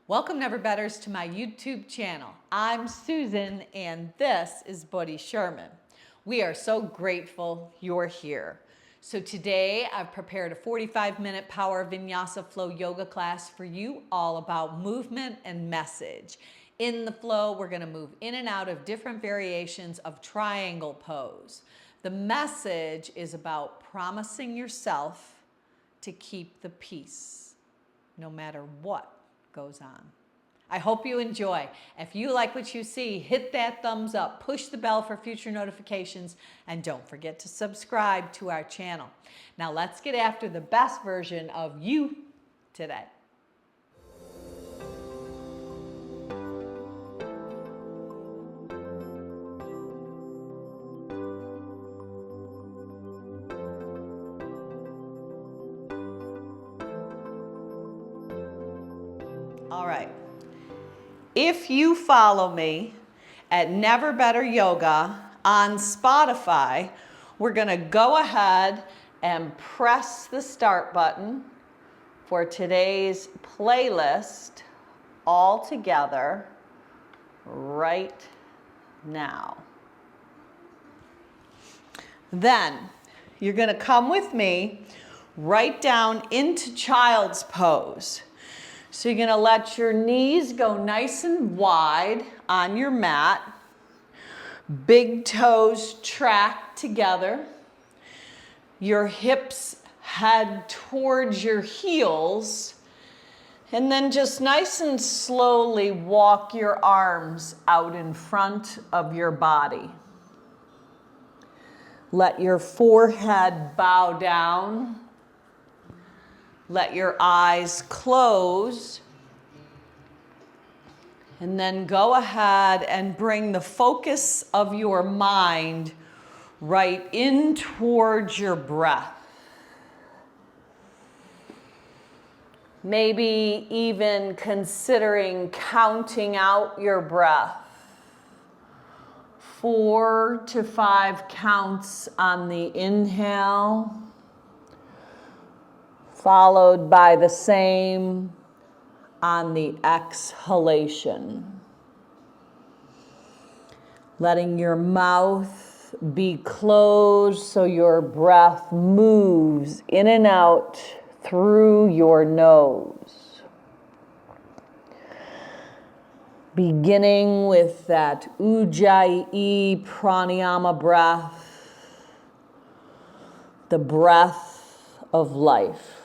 Welcome, Never Betters, to my YouTube channel. I'm Susan, and this is Buddy Sherman. We are so grateful you're here. So today I've prepared a 45-minute Power Vinyasa Flow yoga class for you, all about movement and message. In the flow, we're going to move in and out of different variations of triangle pose. The message is about promising yourself to keep the peace, no matter what goes on. I hope you enjoy. If you like what you see, hit that thumbs up, push the bell for future notifications, and don't forget to subscribe to our channel. Now let's get after the best version of you today. All right. If you follow me at Never Better Yoga on Spotify, we're going to go ahead and press the start button for today's playlist all together right now. Then you're going to come with me right down into child's pose. So you're going to let your knees go nice and wide on your mat. Big toes track together. Your hips head towards your heels. And then just nice and slowly walk your arms out in front of your body. Let your forehead bow down. Let your eyes close, and then go ahead and bring the focus of your mind right in towards your breath. Maybe even considering counting out your breath. 4 to 5 counts on the inhale, followed by the same on the exhalation. Letting your mouth be closed so your breath moves in and out through your nose. Beginning with that Ujjayi pranayama breath, the breath of life.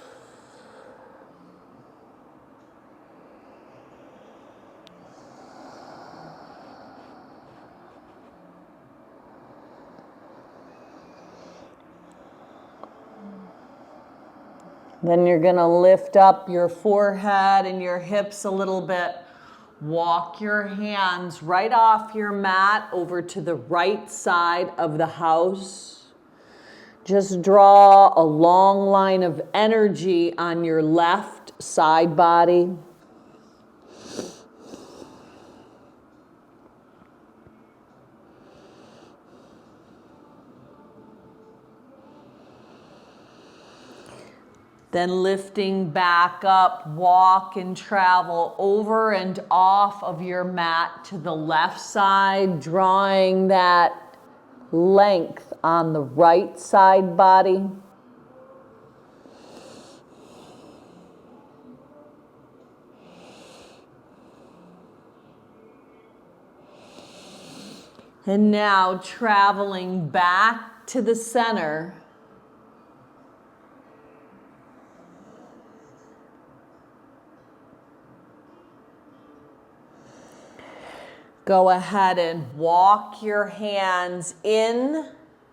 Then you're going to lift up your forehead and your hips a little bit. Walk your hands right off your mat over to the right side of the house. Just draw a long line of energy on your left side body. Then lifting back up, walk and travel over and off of your mat to the left side, drawing that length on the right side body. And now traveling back to the center. Go ahead and walk your hands in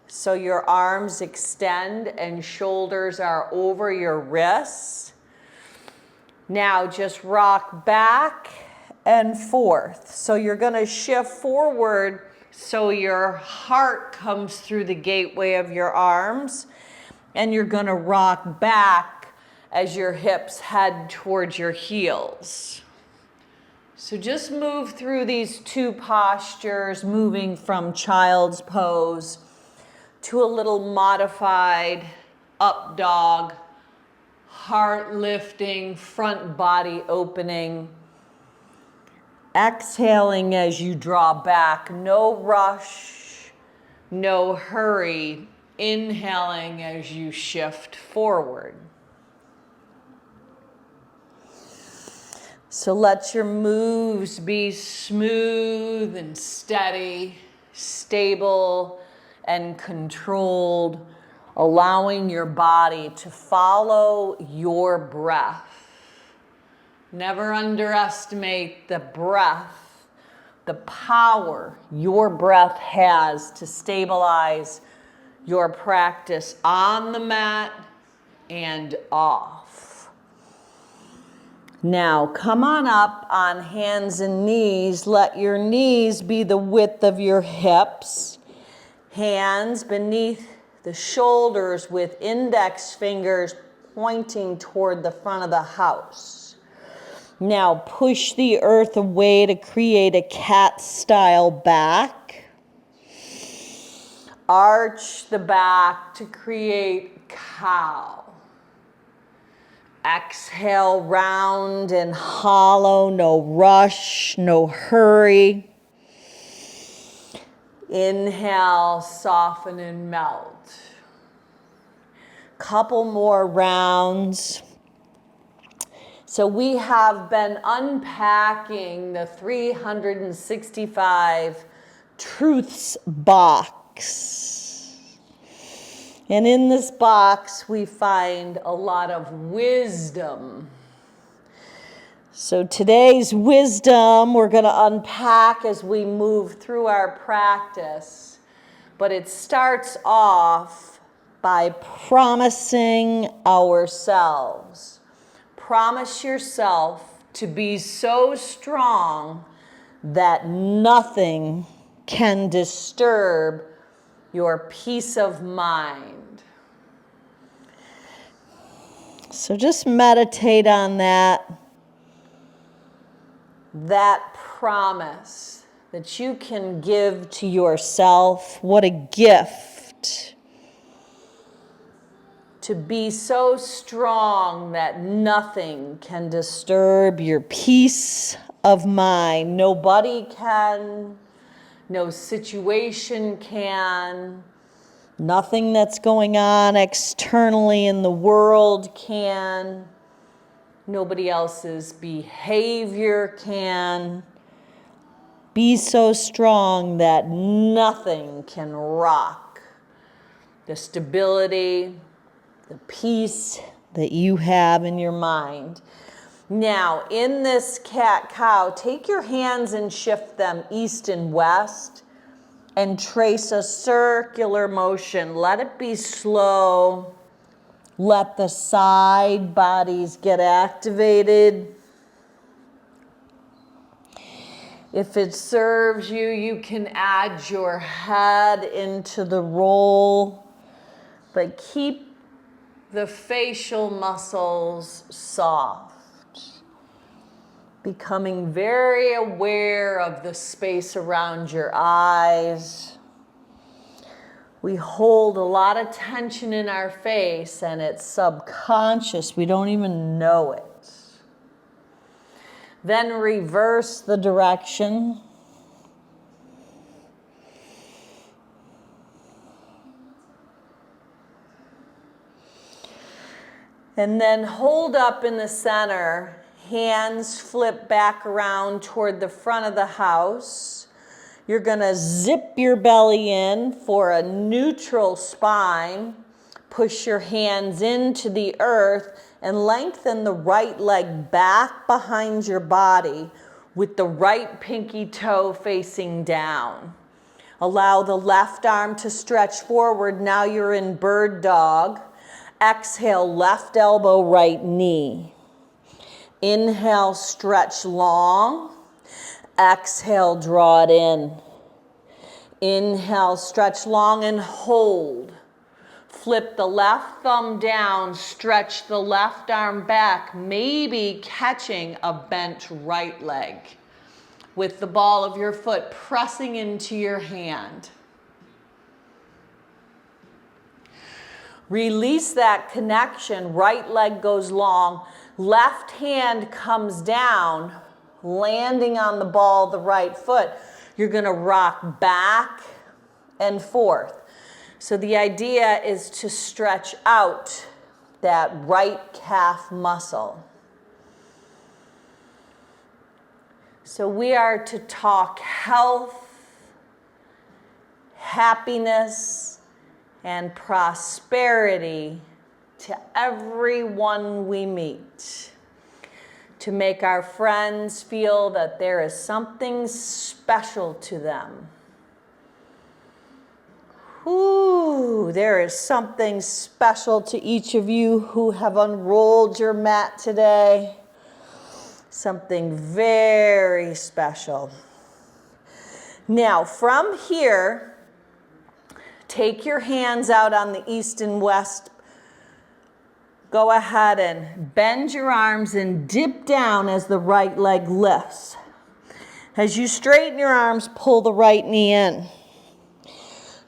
so your arms extend and shoulders are over your wrists. Now just rock back and forth. So you're going to shift forward so your heart comes through the gateway of your arms, and you're going to rock back as your hips head towards your heels. So just move through these two postures, moving from child's pose to a little modified up dog, heart lifting, front body opening. Exhaling as you draw back, no rush, no hurry. Inhaling as you shift forward. So let your moves be smooth and steady, stable and controlled, allowing your body to follow your breath. Never underestimate the breath, the power your breath has to stabilize your practice on the mat and off. Now come on up on hands and knees. Let your knees be the width of your hips. Hands beneath the shoulders with index fingers pointing toward the front of the house. Now push the earth away to create a cat style back. Arch the back to create cow. Exhale, round and hollow, no rush, no hurry. Inhale, soften and melt. Couple more rounds. So we have been unpacking the 365 Truths box. And in this box, we find a lot of wisdom. So today's wisdom we're going to unpack as we move through our practice. But it starts off by promising ourselves. Promise yourself to be so strong that nothing can disturb your peace of mind. So just meditate on that promise that you can give to yourself. What a gift. To be so strong that nothing can disturb your peace of mind. Nobody can, no situation can, nothing that's going on externally in the world can, nobody else's behavior can. Be so strong that nothing can rock the stability, the peace that you have in your mind. Now, in this cat-cow, take your hands and shift them east and west and trace a circular motion. Let it be slow. Let the side bodies get activated. If it serves you, you can add your head into the roll, but keep the facial muscles soft, becoming very aware of the space around your eyes. We hold a lot of tension in our face and it's subconscious. We don't even know it. Then reverse the direction. And then hold up in the center, hands flip back around toward the front of the house. You're gonna zip your belly in for a neutral spine. Push your hands into the earth and lengthen the right leg back behind your body with the right pinky toe facing down. Allow the left arm to stretch forward. Now you're in bird dog. Exhale, left elbow, right knee. Inhale, stretch long. Exhale, draw it in. Inhale, stretch long and hold. Flip the left thumb down, stretch the left arm back, maybe catching a bent right leg with the ball of your foot pressing into your hand. Release that connection, right leg goes long, left hand comes down, landing on the ball of the right foot. You're going to rock back and forth. So the idea is to stretch out that right calf muscle. So we are to talk health, happiness, and prosperity to everyone we meet. To make our friends feel that there is something special to them. Ooh, there is something special to each of you who have unrolled your mat today. Something very special. Now, from here, take your hands out on the east and west. Go ahead and bend your arms and dip down as the right leg lifts. As you straighten your arms, pull the right knee in.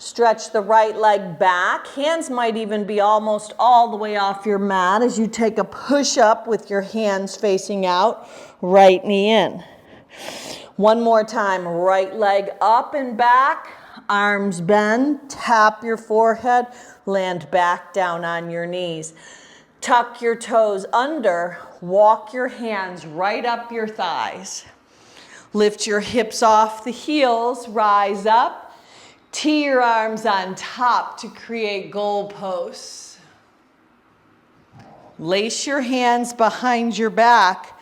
Stretch the right leg back. Hands might even be almost all the way off your mat as you take a push up with your hands facing out, right knee in. One more time, right leg up and back, arms bend, tap your forehead, land back down on your knees. Tuck your toes under, walk your hands right up your thighs. Lift your hips off the heels, rise up. Tee your arms on top to create goalposts. Lace your hands behind your back.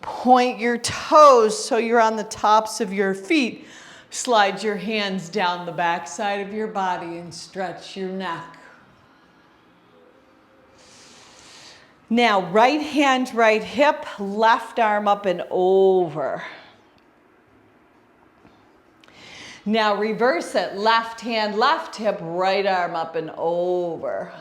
Point your toes so you're on the tops of your feet. Slide your hands down the back side of your body and stretch your neck. Now, right hand, right hip, left arm up and over. Now reverse it, left hand, left hip, right arm up and over.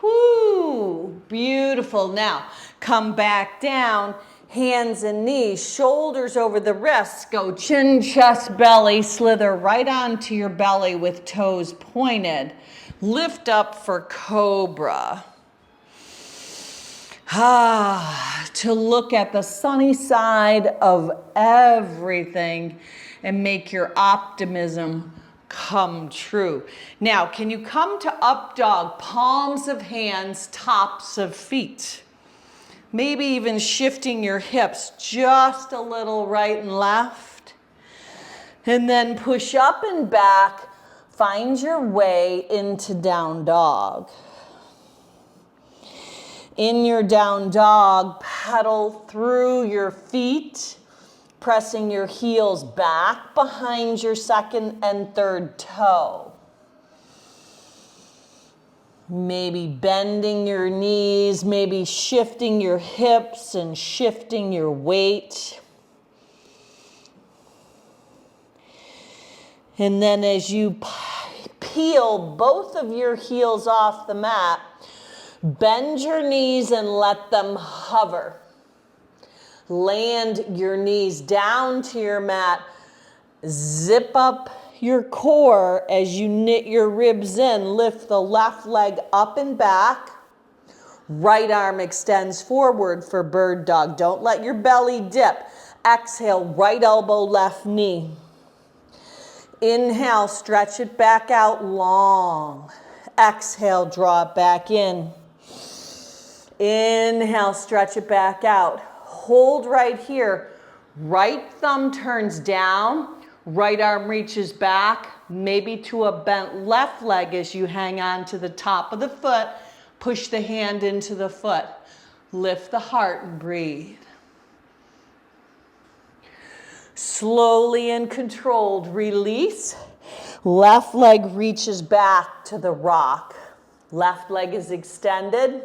Whoo, beautiful. Now, come back down, hands and knees, shoulders over the wrists, go chin, chest, belly, slither right onto your belly with toes pointed. Lift up for cobra. To look at the sunny side of everything and make your optimism come true. Now, can you come to up dog, palms of hands, tops of feet? Maybe even shifting your hips just a little right and left. And then push up and back, find your way into down dog. In your down dog, pedal through your feet, pressing your heels back behind your second and third toe. Maybe bending your knees, maybe shifting your hips and shifting your weight. And then as you peel both of your heels off the mat, bend your knees and let them hover. Land your knees down to your mat. Zip up your core as you knit your ribs in. Lift the left leg up and back. Right arm extends forward for bird dog. Don't let your belly dip. Exhale, right elbow, left knee. Inhale, stretch it back out long. Exhale, draw it back in. Inhale, stretch it back out. Hold right here. Right thumb turns down. Right arm reaches back, maybe to a bent left leg as you hang on to the top of the foot. Push the hand into the foot. Lift the heart and breathe. Slowly and controlled, release. Left leg reaches back to the rock. Left leg is extended.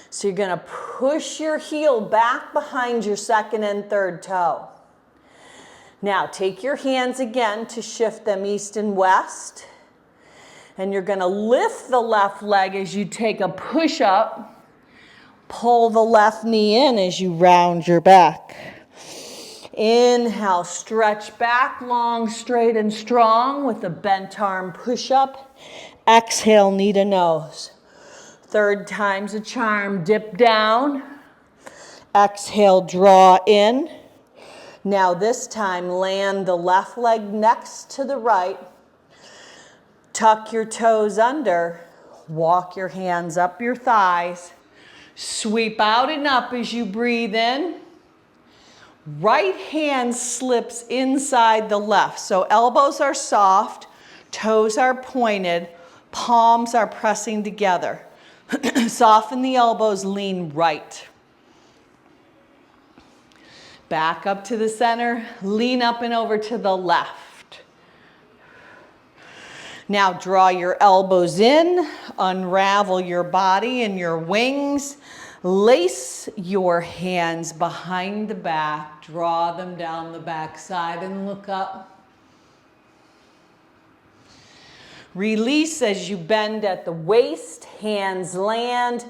So you're going to push your heel back behind your second and third toe. Now take your hands again to shift them east and west. And you're going to lift the left leg as you take a push up. Pull the left knee in as you round your back. Inhale, stretch back long, straight and strong with a bent arm push up. Exhale, knee to nose. Third time's a charm. Dip down. Exhale, draw in. Now this time, land the left leg next to the right. Tuck your toes under. Walk your hands up your thighs. Sweep out and up as you breathe in. Right hand slips inside the left. So elbows are soft, toes are pointed, palms are pressing together. Soften the elbows, lean right. Back up to the center, lean up and over to the left. Now draw your elbows in, unravel your body and your wings. Lace your hands behind the back, draw them down the back side and look up. Release as you bend at the waist, hands land.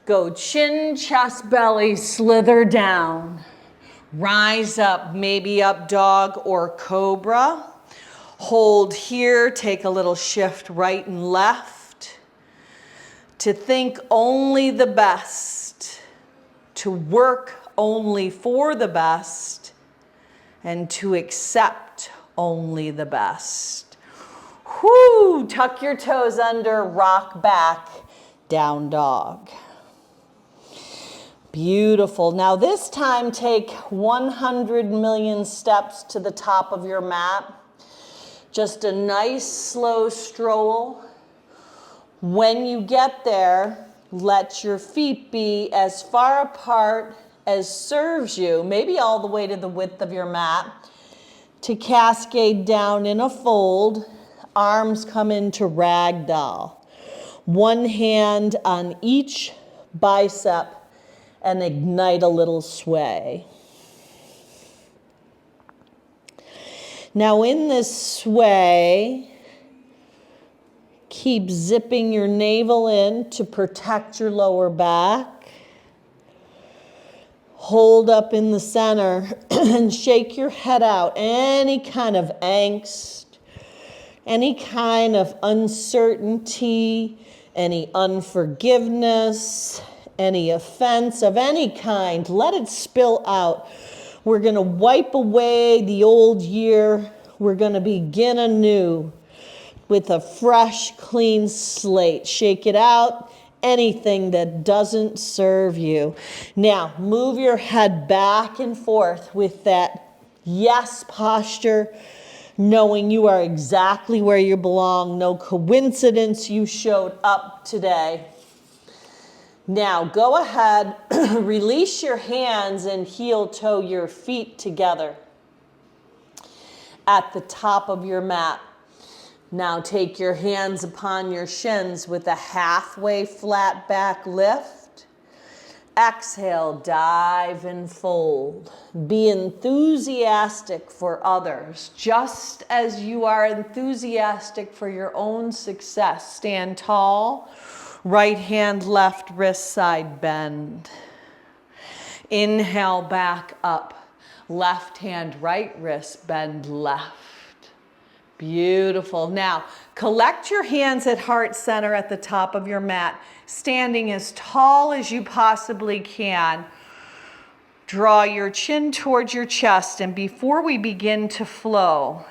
Go chin, chest, belly, slither down. Rise up, maybe up dog or cobra. Hold here, take a little shift right and left. To think only the best, to work only for the best, and to accept only the best. Whoo, tuck your toes under, rock back, down dog. Beautiful. Now this time take 100 million steps to the top of your mat. Just a nice slow stroll. When you get there, let your feet be as far apart as serves you, maybe all the way to the width of your mat, to cascade down in a fold. Arms come into ragdoll. One hand on each bicep and ignite a little sway. Now in this sway, keep zipping your navel in to protect your lower back. Hold up in the center and shake your head out. Any kind of angst, any kind of uncertainty, any unforgiveness, any offense of any kind, let it spill out. We're going to wipe away the old year. We're going to begin anew with a fresh, clean slate. Shake it out, anything that doesn't serve you. Now, move your head back and forth with that yes posture, knowing you are exactly where you belong. No coincidence you showed up today. Now, go ahead, release your hands and heel toe your feet together at the top of your mat. Now take your hands upon your shins with a halfway flat back lift. Exhale, dive and fold. Be enthusiastic for others, just as you are enthusiastic for your own success. Stand tall, right hand, left wrist side bend. Inhale, back up. Left hand, right wrist bend left. Beautiful. Now, collect your hands at heart center at the top of your mat, standing as tall as you possibly can. Draw your chin towards your chest, and before we begin to flow,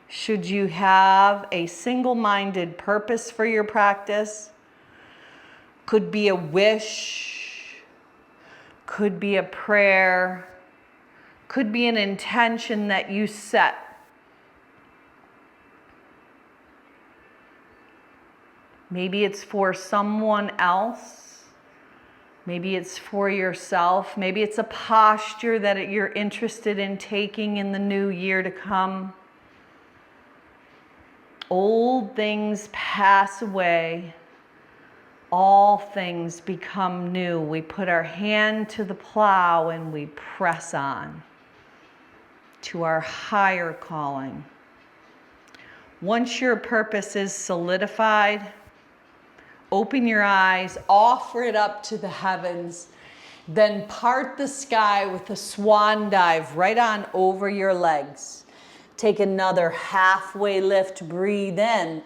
should you have a single-minded purpose for your practice, could be a wish, could be a prayer, could be an intention that you set. Maybe it's for someone else. Maybe it's for yourself. Maybe it's a posture that you're interested in taking in the new year to come. Old things pass away. All things become new. We put our hand to the plow and we press on to our higher calling. Once your purpose is solidified, open your eyes, offer it up to the heavens, then part the sky with a swan dive right on over your legs. Take another halfway lift, breathe in.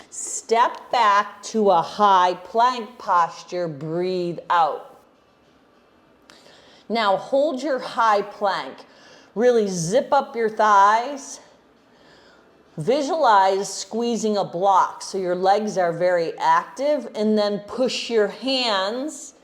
Step back to a high plank posture, breathe out. Now hold your high plank. Really zip up your thighs. Visualize squeezing a block so your legs are very active, and then push your hands,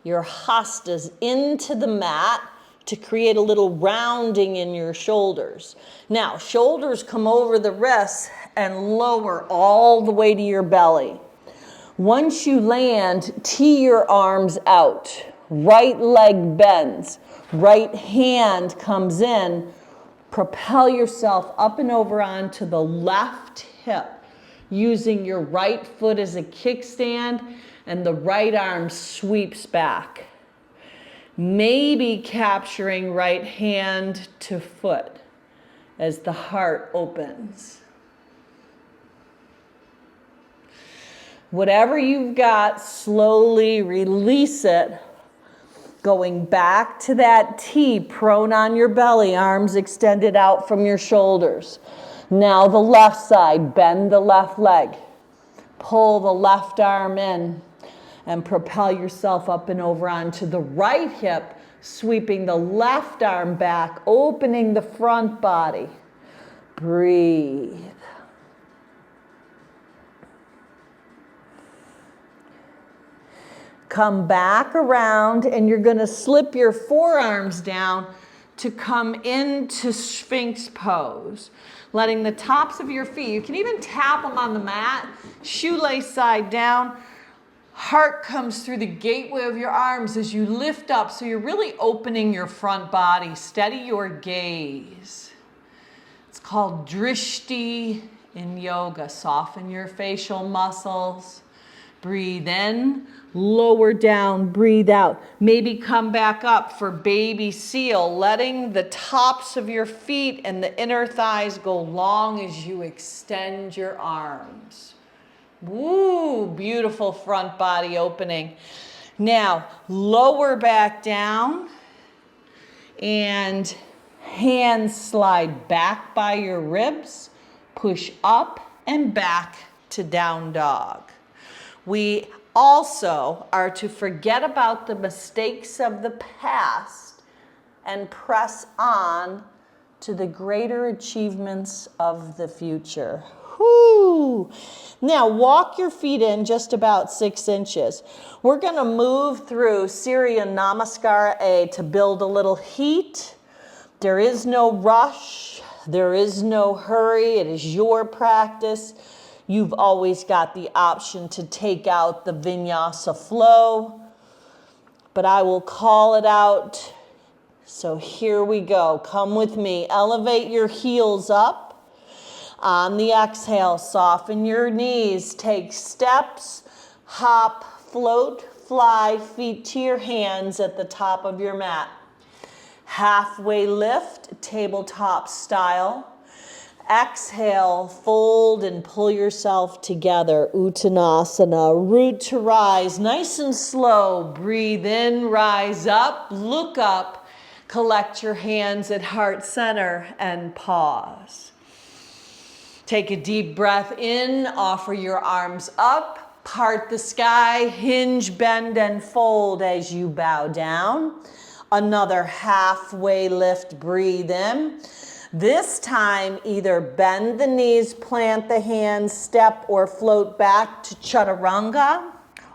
your hastas, into the mat to create a little rounding in your shoulders. Now, shoulders come over the wrists and lower all the way to your belly. Once you land, tee your arms out. Right leg bends. Right hand comes in. Propel yourself up and over onto the left hip, using your right foot as a kickstand, and the right arm sweeps back. Maybe capturing right hand to foot as the heart opens. Whatever you've got, slowly release it. Going back to that T, prone on your belly, arms extended out from your shoulders. Now the left side, bend the left leg. Pull the left arm in and propel yourself up and over onto the right hip, sweeping the left arm back, opening the front body. Breathe. Come back around, and you're going to slip your forearms down to come into Sphinx pose. Letting the tops of your feet, you can even tap them on the mat, shoelace side down. Heart comes through the gateway of your arms as you lift up, so you're really opening your front body. Steady your gaze. It's called drishti in yoga. Soften your facial muscles. Breathe in, lower down, breathe out. Maybe come back up for baby seal, letting the tops of your feet and the inner thighs go long as you extend your arms. Woo, beautiful front body opening. Now, lower back down and hands slide back by your ribs. Push up and back to down dog. We also are to forget about the mistakes of the past and press on to the greater achievements of the future. Whoo! Now walk your feet in just about 6 inches. We're going to move through Surya Namaskara A to build a little heat. There is no rush. There is no hurry. It is your practice. You've always got the option to take out the vinyasa flow, but I will call it out. So here we go. Come with me. Elevate your heels up. On the exhale, soften your knees. Take steps, hop, float, fly, feet to your hands at the top of your mat. Halfway lift, tabletop style. Exhale, fold and pull yourself together. Uttanasana, root to rise, nice and slow. Breathe in, rise up, look up, collect your hands at heart center and pause. Take a deep breath in, offer your arms up, part the sky, hinge, bend and fold as you bow down. Another halfway lift, breathe in. This time, either bend the knees, plant the hands, step or float back to chaturanga,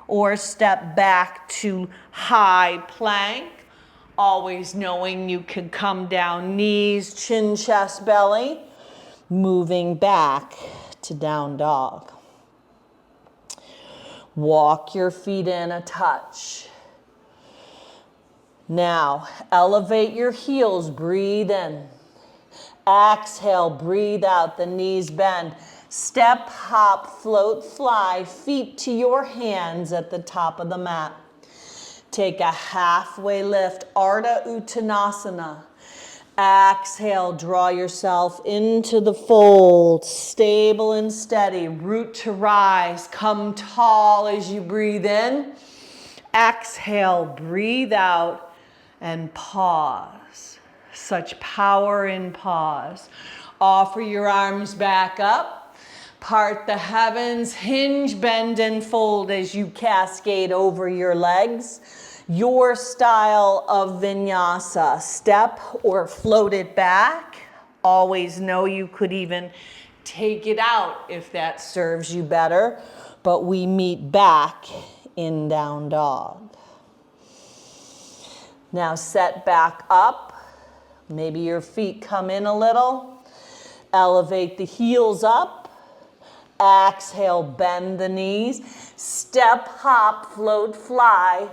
or step back to high plank, always knowing you can come down knees, chin, chest, belly, moving back to down dog. Walk your feet in a touch. Now, elevate your heels, breathe in. Exhale, breathe out, the knees bend. Step, hop, float, fly, feet to your hands at the top of the mat. Take a halfway lift, Ardha Uttanasana. Exhale, draw yourself into the fold, stable and steady, root to rise. Come tall as you breathe in. Exhale, breathe out and pause. Such power in pause. Offer your arms back up. Part the heavens, hinge, bend, and fold as you cascade over your legs. Your style of vinyasa, step or float it back. Always know you could even take it out if that serves you better, but we meet back in down dog. Now set back up. Maybe your feet come in a little. Elevate the heels up. Exhale, bend the knees. Step, hop, float, fly.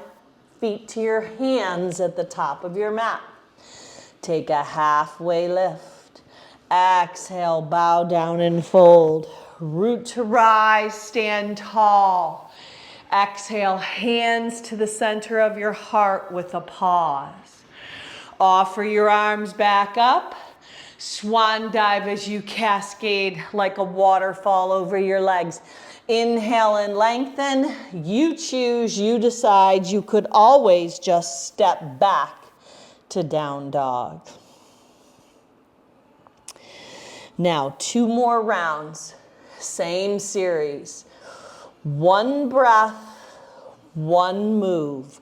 Feet to your hands at the top of your mat. Take a halfway lift. Exhale, bow down and fold. Root to rise, stand tall. Exhale, hands to the center of your heart with a pause. Offer your arms back up. Swan dive as you cascade like a waterfall over your legs. Inhale and lengthen. You choose, you decide. You could always just step back to down dog. Now, 2 more rounds. Same series. 1 breath, 1 move.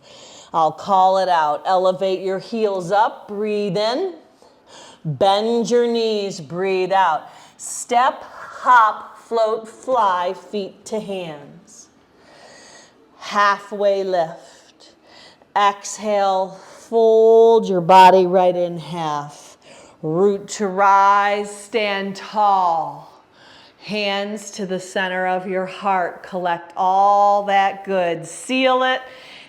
I'll call it out. Elevate your heels up, breathe in. Bend your knees, breathe out. Step, hop, float, fly, feet to hands. Halfway lift. Exhale, fold your body right in half. Root to rise, stand tall. Hands to the center of your heart. Collect all that good. Seal it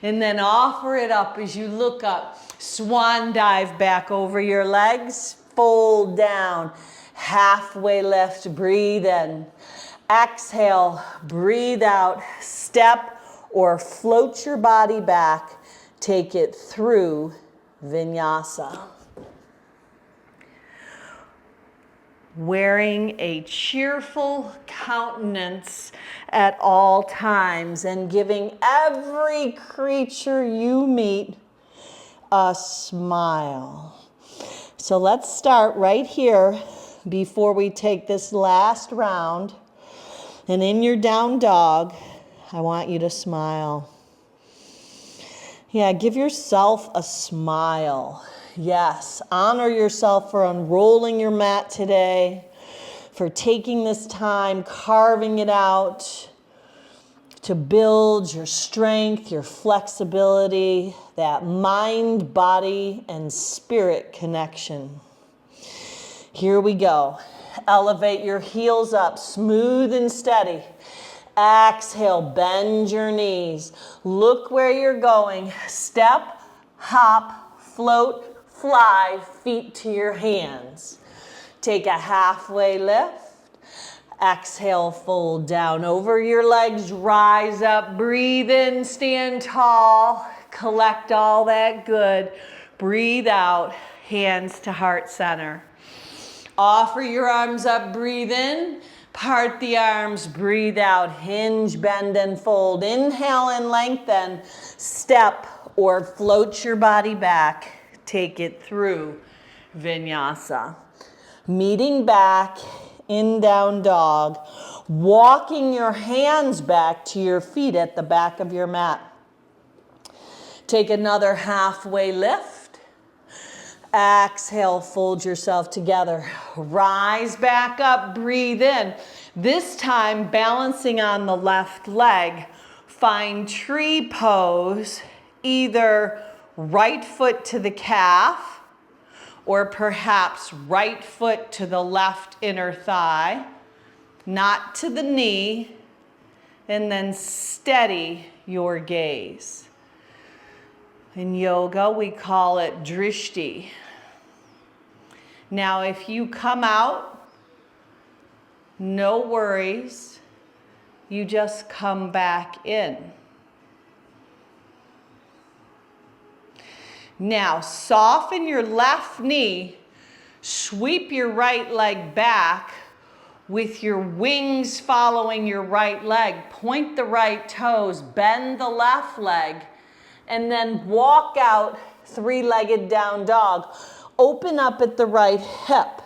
and then offer it up as you look up. Swan dive back over your legs. Fold down. Halfway lift. Breathe in. Exhale. Breathe out. Step or float your body back. Take it through vinyasa. Wearing a cheerful countenance at all times and giving every creature you meet a smile. So let's start right here before we take this last round. And in your down dog, I want you to smile. Yeah, give yourself a smile. Yes, honor yourself for unrolling your mat today, for taking this time, carving it out to build your strength, your flexibility, that mind, body, and spirit connection. Here we go. Elevate your heels up, smooth and steady. Exhale, bend your knees. Look where you're going. Step, hop, float, fly, feet to your hands. Take a halfway lift. Exhale, fold down over your legs, rise up, breathe in, stand tall, collect all that good. Breathe out, hands to heart center. Offer your arms up, breathe in, part the arms, breathe out, hinge, bend, and fold. Inhale and lengthen, step or float your body back. Take it through vinyasa. Meeting back in down dog, walking your hands back to your feet at the back of your mat. Take another halfway lift. Exhale, fold yourself together. Rise back up, breathe in. This time, balancing on the left leg. Find tree pose, either right foot to the calf, or perhaps right foot to the left inner thigh, not to the knee, and then steady your gaze. In yoga, we call it drishti. Now, if you come out, no worries, you just come back in. Now, soften your left knee, sweep your right leg back with your wings following your right leg. Point the right toes, bend the left leg, and then walk out three-legged down dog. Open up at the right hip.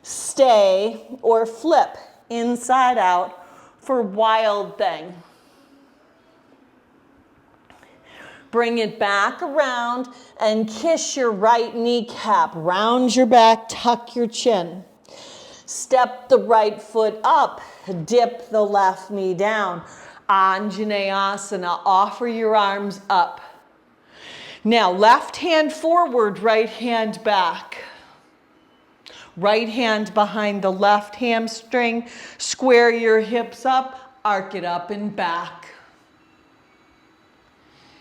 Stay or flip inside out for wild thing. Bring it back around and kiss your right kneecap. Round your back, tuck your chin. Step the right foot up, dip the left knee down. Anjaneyasana, offer your arms up. Now, left hand forward, right hand back. Right hand behind the left hamstring. Square your hips up, arc it up and back.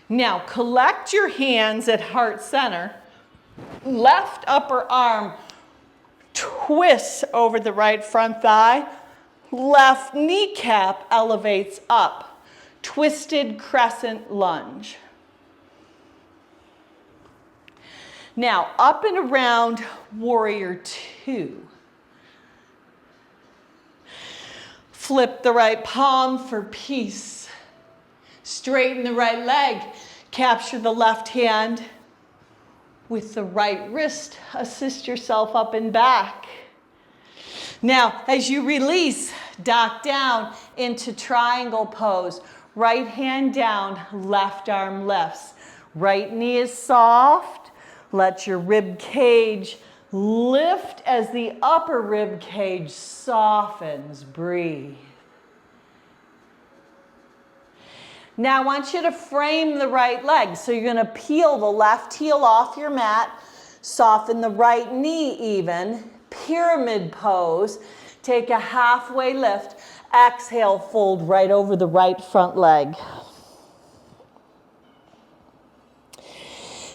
Now, collect your hands at heart center. Left upper arm twists over the right front thigh. Left kneecap elevates up. Twisted crescent lunge. Now, up and around warrior two. Flip the right palm for peace. Straighten the right leg. Capture the left hand with the right wrist. Assist yourself up and back. Now, as you release, dock down into triangle pose. Right hand down, left arm lifts. Right knee is soft. Let your rib cage lift as the upper rib cage softens. Breathe. Now I want you to frame the right leg. So you're going to peel the left heel off your mat, soften the right knee even, pyramid pose, take a halfway lift, exhale, fold right over the right front leg.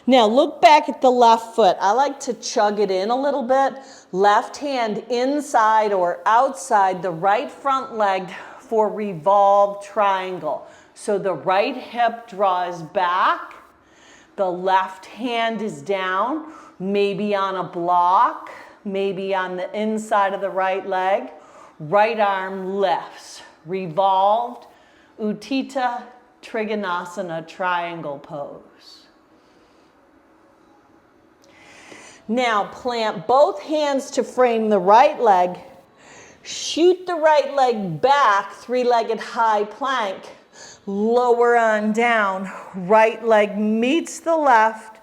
Now look back at the left foot. I like to chug it in a little bit. Left hand inside or outside the right front leg for revolved triangle. So the right hip draws back, the left hand is down, maybe on a block, maybe on the inside of the right leg. Right arm lifts, revolved, Utthita Trikonasana triangle pose. Now plant both hands to frame the right leg, shoot the right leg back, three-legged high plank. Lower on down, right leg meets the left,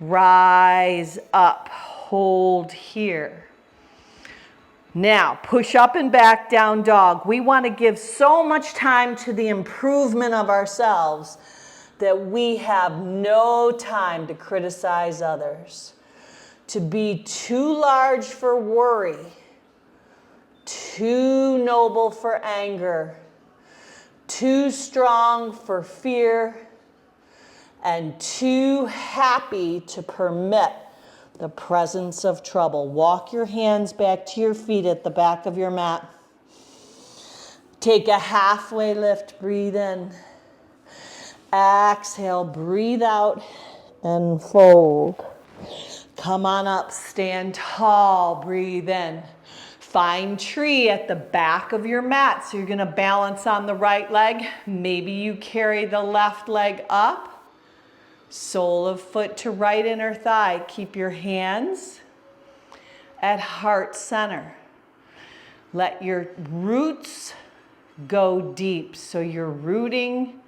rise up, hold here. Now, push up and back, down dog. We want to give so much time to the improvement of ourselves that we have no time to criticize others, to be too large for worry, too noble for anger, too strong for fear, and too happy to permit the presence of trouble. Walk your hands back to your feet at the back of your mat. Take a halfway lift, breathe in. Exhale, breathe out and fold. Come on up, stand tall, breathe in. Find tree at the back of your mat. So you're going to balance on the right leg. Maybe you carry the left leg up. Sole of foot to right inner thigh. Keep your hands at heart center. Let your roots go deep. So you're rooting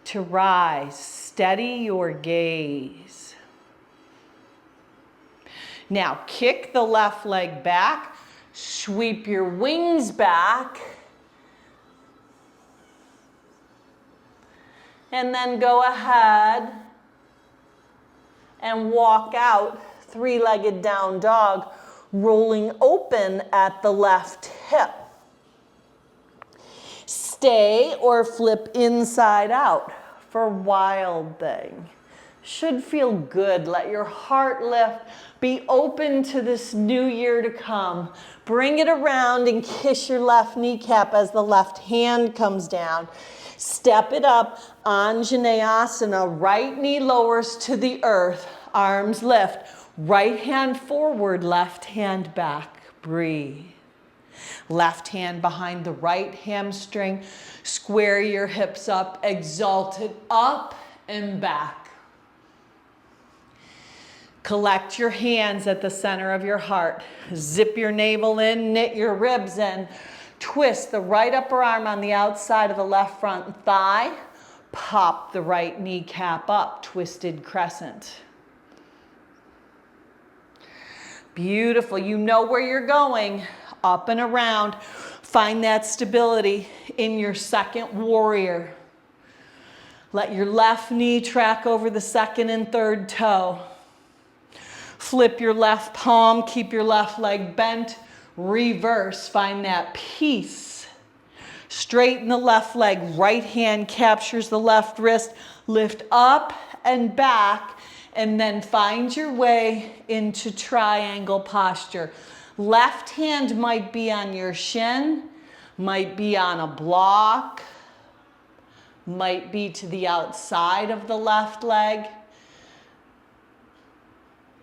to rise. Steady your gaze. Now kick the left leg back. Sweep your wings back. And then go ahead and walk out, three-legged down dog, rolling open at the left hip. Stay or flip inside out for wild thing. Should feel good. Let your heart lift. Be open to this new year to come. Bring it around and kiss your left kneecap as the left hand comes down. Step it up, Anjaneyasana. Right knee lowers to the earth. Arms lift. Right hand forward, left hand back. Breathe. Left hand behind the right hamstring. Square your hips up. Exalt it up and back. Collect your hands at the center of your heart. Zip your navel in, knit your ribs in. Twist the right upper arm on the outside of the left front thigh. Pop the right kneecap up, twisted crescent. Beautiful. You know where you're going. Up and around. Find that stability in your second warrior. Let your left knee track over the second and third toe. Flip your left palm. Keep your left leg bent. Reverse. Find that peace. Straighten the left leg. Right hand captures the left wrist. Lift up and back. And then find your way into triangle posture. Left hand might be on your shin, might be on a block, might be to the outside of the left leg.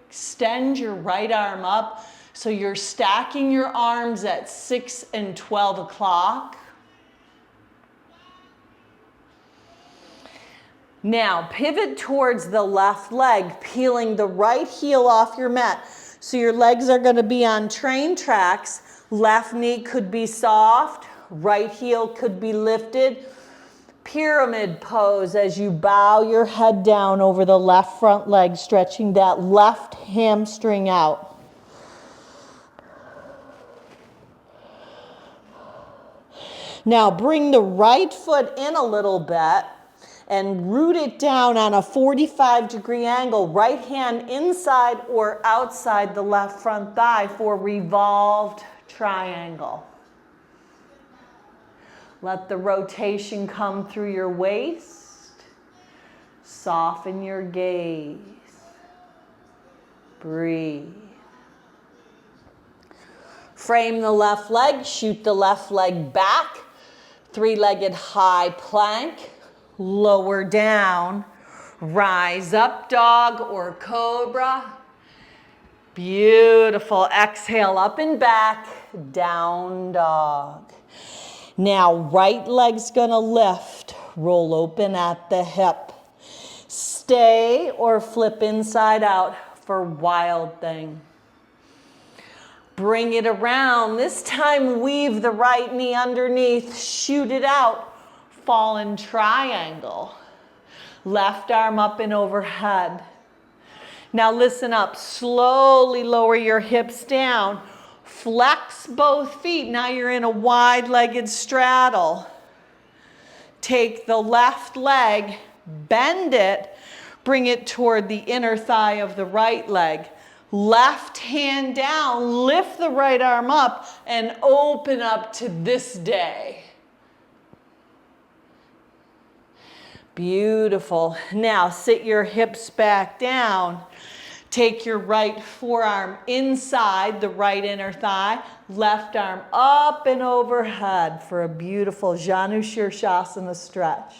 Extend your right arm up so you're stacking your arms at 6 and 12 o'clock. Now, pivot towards the left leg, peeling the right heel off your mat. So your legs are going to be on train tracks. Left knee could be soft. Right heel could be lifted. Pyramid pose as you bow your head down over the left front leg, stretching that left hamstring out. Now, bring the right foot in a little bit and root it down on a 45-degree angle, right hand inside or outside the left front thigh for revolved triangle. Let the rotation come through your waist. Soften your gaze. Breathe. Frame the left leg, shoot the left leg back. Three-legged high plank. Lower down, rise up dog or cobra. Beautiful. Exhale up and back, down dog. Now right leg's gonna lift, roll open at the hip. Stay or flip inside out for wild thing. Bring it around. This time weave the right knee underneath, shoot it out. Fallen triangle. Left arm up and overhead. Now listen up. Slowly lower your hips down. Flex both feet. Now you're in a wide-legged straddle. Take the left leg, bend it, bring it toward the inner thigh of the right leg. Left hand down, lift the right arm up, and open up to this day. Beautiful. Now sit your hips back down. Take your right forearm inside the right inner thigh. Left arm up and overhead for a beautiful Janu Shirshasana stretch.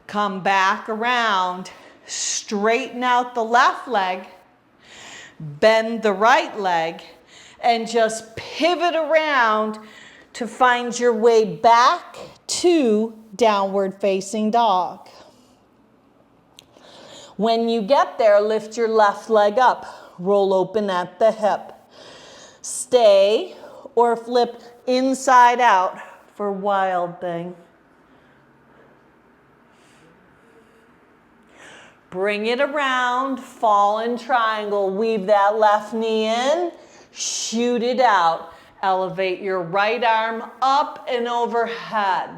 Come back around. Straighten out the left leg. Bend the right leg. And just pivot around to find your way back to downward facing dog. When you get there, lift your left leg up. Roll open at the hip. Stay or flip inside out for wild thing. Bring it around, fallen triangle. Weave that left knee in, shoot it out. Elevate your right arm up and overhead.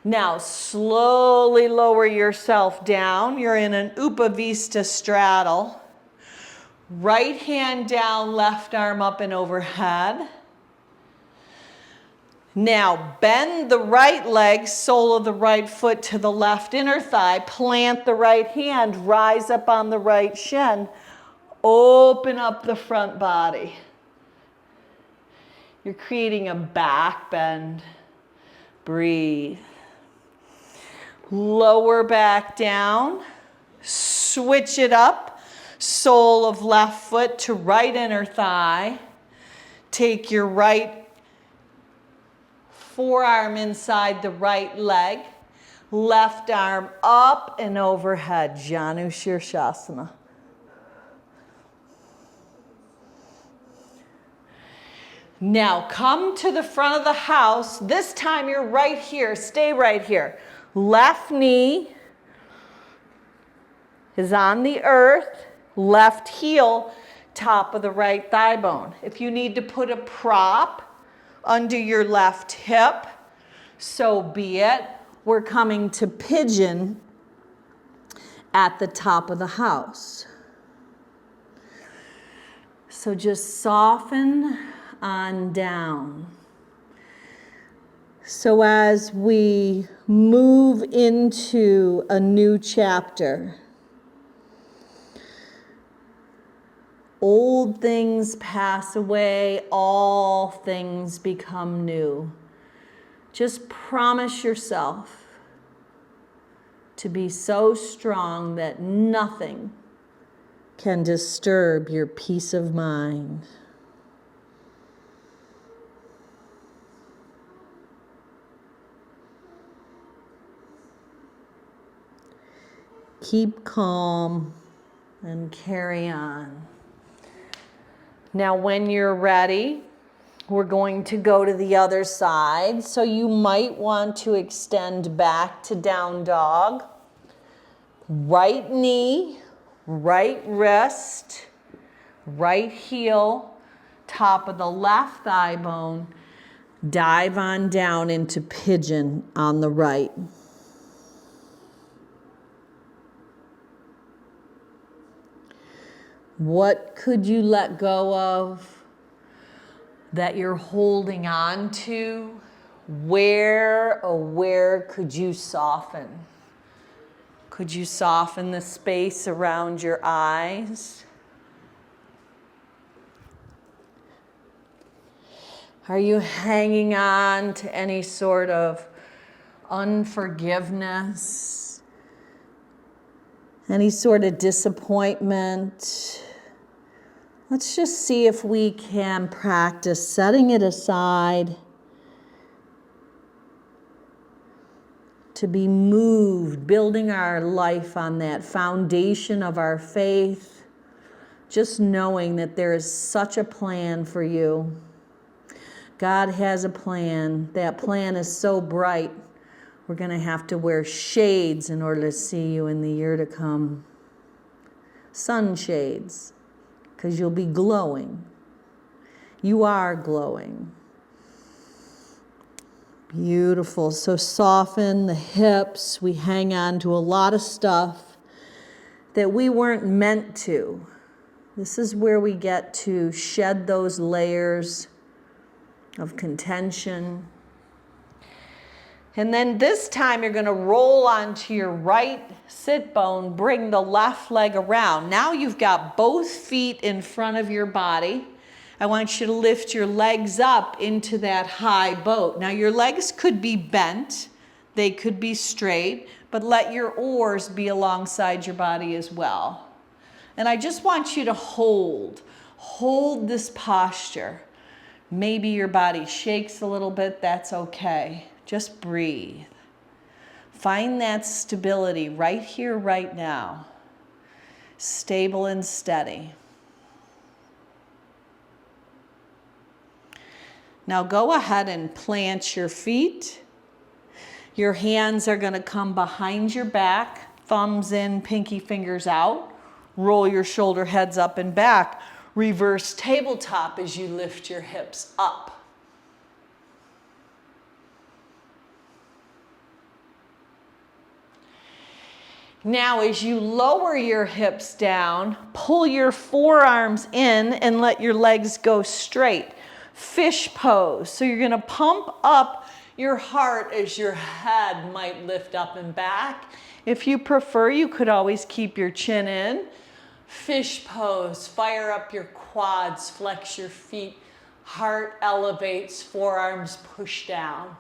Now slowly lower yourself down. You're in an Upavista straddle. Right hand down, left arm up and overhead. Now bend the right leg, sole of the right foot to the left inner thigh. Plant the right hand, rise up on the right shin. Open up the front body. You're creating a back bend. Breathe. Lower back down. Switch it up. Sole of left foot to right inner thigh. Take your right forearm inside the right leg. Left arm up and overhead. Janu Shirshasana. Now come to the front of the house. This time you're right here. Stay right here. Left knee is on the earth. Left heel, top of the right thigh bone. If you need to put a prop under your left hip, so be it. We're coming to pigeon at the top of the house. So just soften on down. So as we move into a new chapter, old things pass away, all things become new. Just promise yourself to be so strong that nothing can disturb your peace of mind. Keep calm and carry on. Now, when you're ready, we're going to go to the other side. So you might want to extend back to down dog. Right knee, right wrist, right heel, top of the left thigh bone. Dive on down into pigeon on the right. What could you let go of that you're holding on to? Where could you soften? Could you soften the space around your eyes? Are you hanging on to any sort of unforgiveness? Any sort of disappointment? Let's just see if we can practice setting it aside to be moved, building our life on that foundation of our faith, just knowing that there is such a plan for you. God has a plan. That plan is so bright, we're going to have to wear shades in order to see you in the year to come. Sunshades. Because you'll be glowing. You are glowing. Beautiful. So soften the hips. We hang on to a lot of stuff that we weren't meant to. This is where we get to shed those layers of contention. And then this time you're going to roll onto your right sit bone, bring the left leg around. Now you've got both feet in front of your body. I want you to lift your legs up into that high boat. Now your legs could be bent, they could be straight, but let your oars be alongside your body as well. And I just want you to hold this posture. Maybe your body shakes a little bit, that's okay. Just breathe. Find that stability right here, right now. Stable and steady. Now go ahead and plant your feet. Your hands are going to come behind your back, thumbs in, pinky fingers out. Roll your shoulder heads up and back. Reverse tabletop as you lift your hips up. Now, as you lower your hips down, pull your forearms in and let your legs go straight. Fish pose. So you're going to pump up your heart as your head might lift up and back. If you prefer, you could always keep your chin in. Fish pose. Fire up your quads, flex your feet. Heart elevates, forearms push down.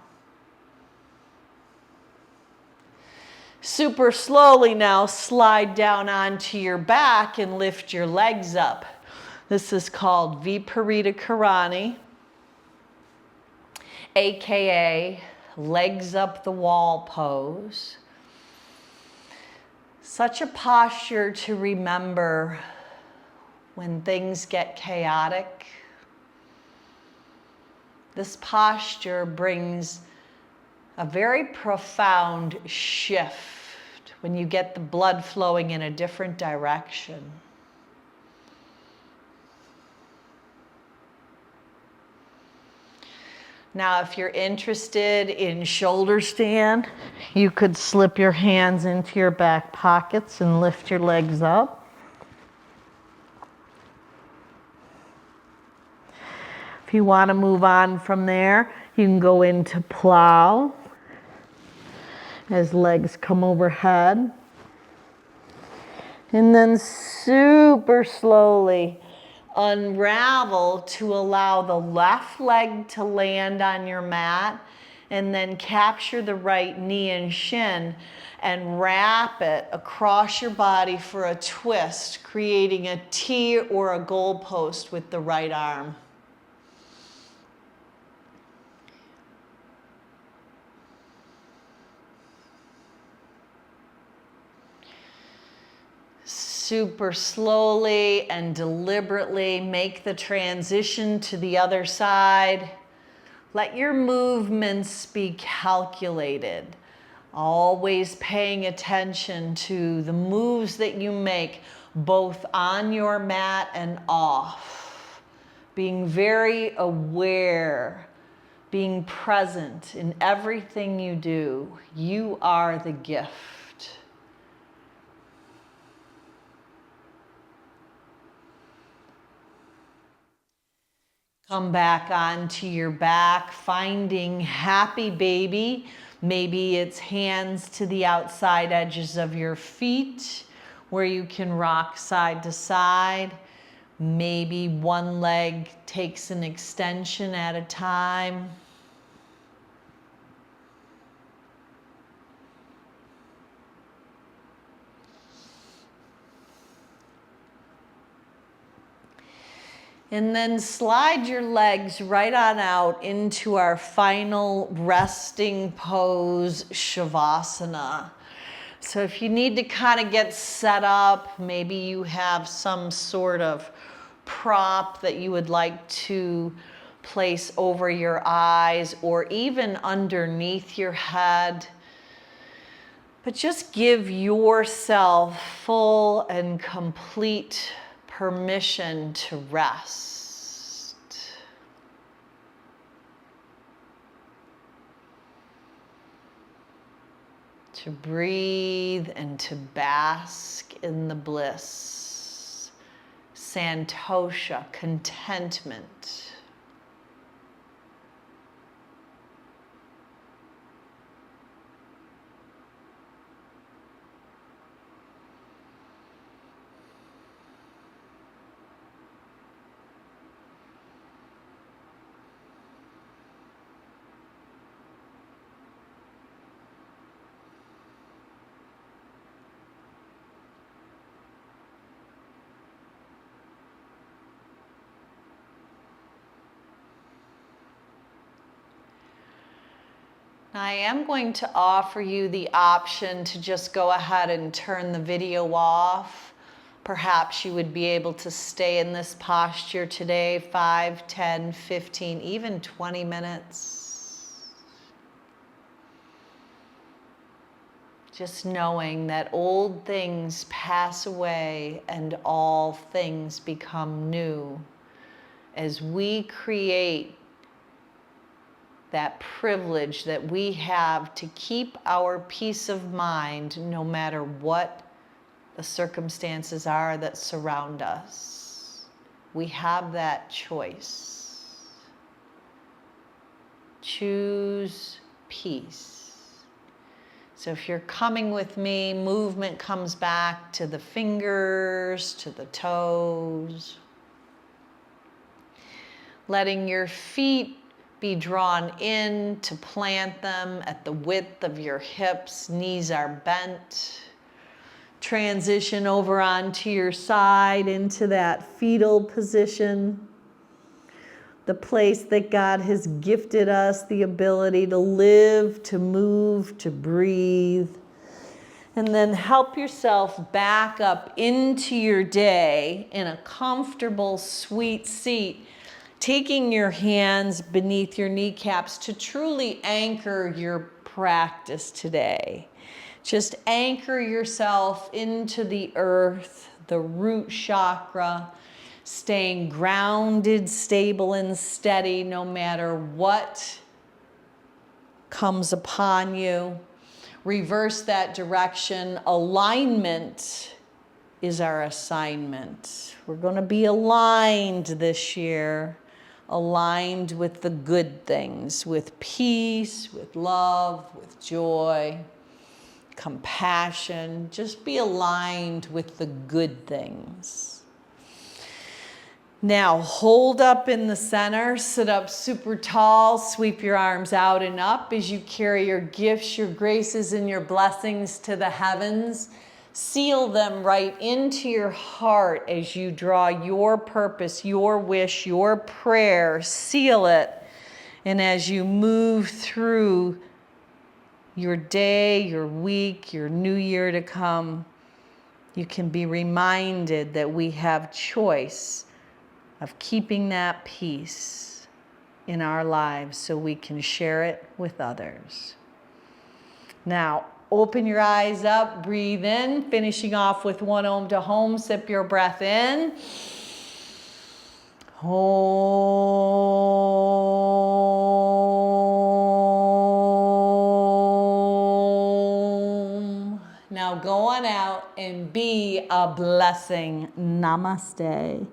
Super slowly now, slide down onto your back and lift your legs up. This is called Viparita Karani, aka legs up the wall pose. Such a posture to remember when things get chaotic. This posture brings a very profound shift when you get the blood flowing in a different direction. Now, if you're interested in shoulder stand, you could slip your hands into your back pockets and lift your legs up. If you want to move on from there, you can go into plow as legs come overhead. And then super slowly unravel to allow the left leg to land on your mat, and then capture the right knee and shin and wrap it across your body for a twist, creating a T or a goalpost with the right arm. Super slowly and deliberately make the transition to the other side. Let your movements be calculated, always paying attention to the moves that you make, both on your mat and off. Being very aware, being present in everything you do. You are the gift. Come back onto your back, finding happy baby. Maybe it's hands to the outside edges of your feet where you can rock side to side. Maybe one leg takes an extension at a time. And then slide your legs right on out into our final resting pose, Shavasana. So if you need to kind of get set up, maybe you have some sort of prop that you would like to place over your eyes or even underneath your head. But just give yourself full and complete permission to rest. To breathe and to bask in the bliss. Santosha, contentment. I am going to offer you the option to just go ahead and turn the video off. Perhaps you would be able to stay in this posture today 5, 10, 15, even 20 minutes. Just knowing that old things pass away and all things become new as we create that privilege that we have to keep our peace of mind no matter what the circumstances are that surround us. We have that choice. Choose peace. So if you're coming with me, movement comes back to the fingers, to the toes. Letting your feet be drawn in to plant them at the width of your hips. Knees are bent. Transition over onto your side into that fetal position. The place that God has gifted us the ability to live, to move, to breathe. And then help yourself back up into your day in a comfortable, sweet seat. taking your hands beneath your kneecaps to truly anchor your practice today. Just anchor yourself into the earth, the root chakra, staying grounded, stable, and steady no matter what comes upon you. Reverse that direction. Alignment is our assignment. We're going to be aligned this year, aligned with the good things, with peace, with love, with joy, compassion. Just be aligned with the good things. Now hold up in the center, sit up super tall, sweep your arms out and up as you carry your gifts, your graces, and your blessings to the heavens. Seal them right into your heart as you draw your purpose, your wish, your prayer. Seal it. And as you move through your day, your week, your new year to come, you can be reminded that we have choice of keeping that peace in our lives so we can share it with others. Now, open your eyes up, breathe in, finishing off with one Om to Home. Sip your breath in. Om. Now go on out and be a blessing. Namaste.